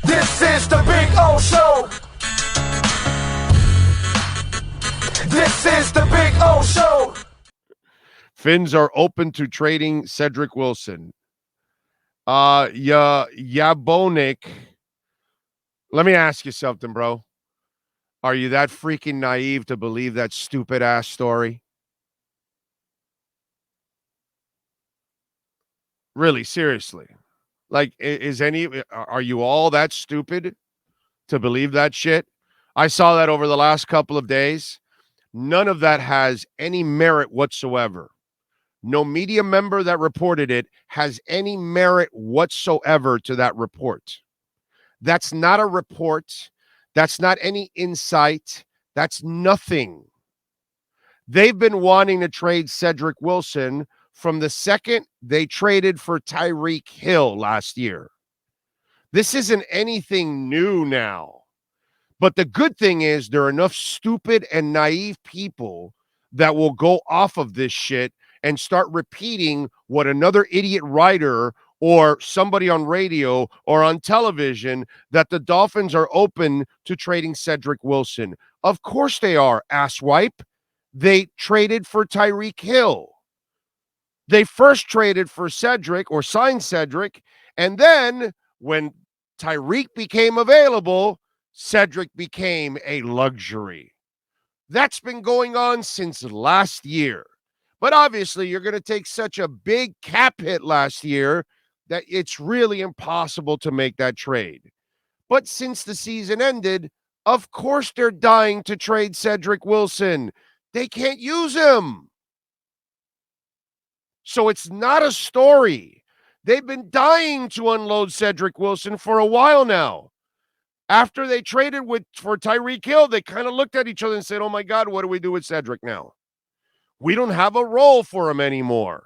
This is the Big O Show. This is the Big O Show. Finns are open to trading Cedrick Wilson. Yabonik. Let me ask you something, bro. Are you that freaking naive to believe that stupid ass story? Really, seriously. Like, are you all that stupid to believe that shit? I saw that over the last couple of days. None of that has any merit whatsoever. No media member that reported it has any merit whatsoever to that report. That's not a report. That's not any insight. That's nothing. They've been wanting to trade Cedrick Wilson from the second they traded for Tyreek Hill last year. This isn't anything new now. But the good thing is there are enough stupid and naive people that will go off of this shit and start repeating what another idiot writer or somebody on radio or on television, that the Dolphins are open to trading Cedrick Wilson. Of course they are, asswipe. They traded for Tyreek Hill. They first traded for Cedrick or signed Cedrick, and then when Tyreek became available, Cedrick became a luxury. That's been going on since last year. But obviously, you're going to take such a big cap hit last year that it's really impossible to make that trade. But since the season ended, of course they're dying to trade Cedrick Wilson. They can't use him. So it's not a story. They've been dying to unload Cedrick Wilson for a while now. After they traded for Tyreek Hill, they kind of looked at each other and said, oh my God, what do we do with Cedrick now? We don't have a role for him anymore.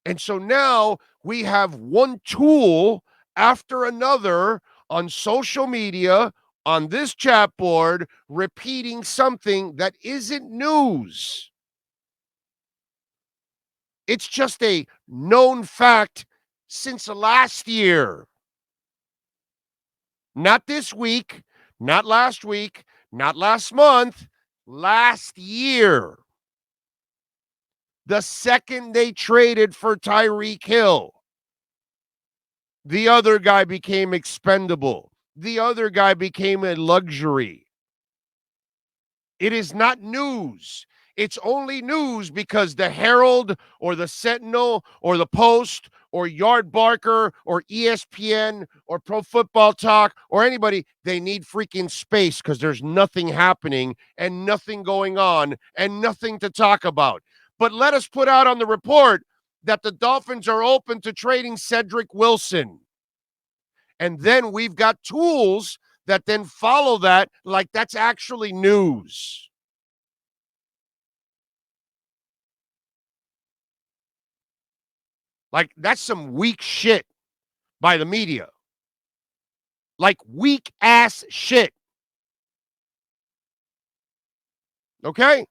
And so now we have one tool after another on social media, on this chat board, repeating something that isn't news. It's just a known fact since last year. Not this week, not last week, not last month, last year. The second they traded for Tyreek Hill, the other guy became expendable. The other guy became a luxury. It is not news. It's only news because the Herald or the Sentinel or the Post or Yard Barker or ESPN or Pro Football Talk or anybody, they need freaking space because there's nothing happening and nothing going on and nothing to talk about. But let us put out on the report that the Dolphins are open to trading Cedrick Wilson. And then we've got tools that then follow that like that's actually news. Like, that's some weak shit by the media. Like, weak ass shit. Okay?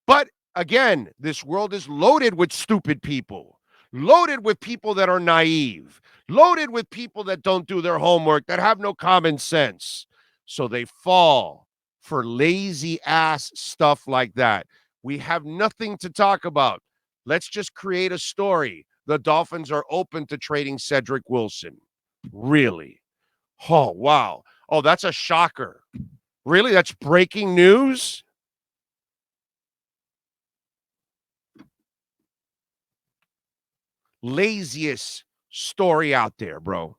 But again, this world is loaded with stupid people, loaded with people that are naive, loaded with people that don't do their homework, that have no common sense. So they fall for lazy ass stuff like that. We have nothing to talk about. Let's just create a story. The Dolphins are open to trading Cedrick Wilson. Really? Oh, wow. Oh, that's a shocker. Really? That's breaking news? Laziest story out there, bro.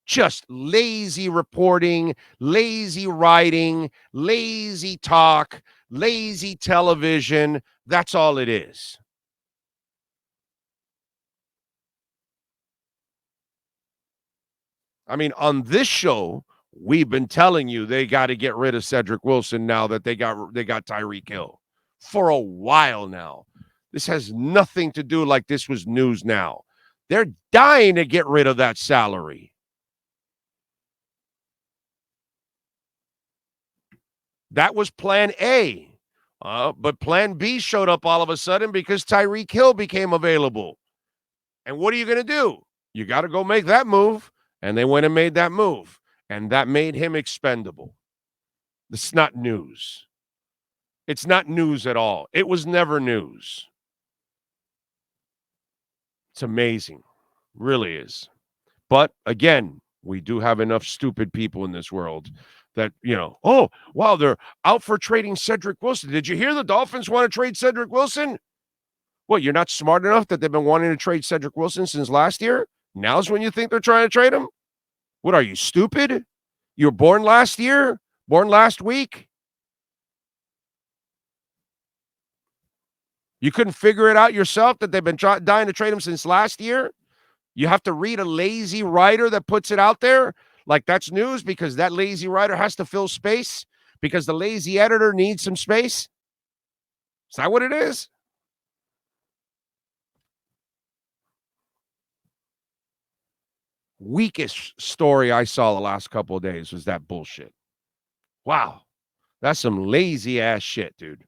Just lazy reporting, lazy writing, lazy talk, lazy television. That's all it is. I mean, on this show, we've been telling you they got to get rid of Cedrick Wilson now that they got Tyreek Hill for a while now. This has nothing to do like this was news now. They're dying to get rid of that salary. That was plan A. But plan B showed up all of a sudden because Tyreek Hill became available. And what are you going to do? You got to go make that move. And they went and made that move. And that made him expendable. It's not news. It's not news at all. It was never news. It's amazing. Really is. But again, we do have enough stupid people in this world that, oh, wow, they're out for trading Cedrick Wilson. Did you hear the Dolphins want to trade Cedrick Wilson? What, you're not smart enough that they've been wanting to trade Cedrick Wilson since last year? Now's when you think they're trying to trade him? What, are you stupid? You were born last year? Born last week? You couldn't figure it out yourself that they've been dying to trade him since last year? You have to read a lazy writer that puts it out there like that's news because that lazy writer has to fill space because the lazy editor needs some space? Is that what it is? Weakest story I saw the last couple of days was that bullshit. Wow. That's some lazy ass shit, dude.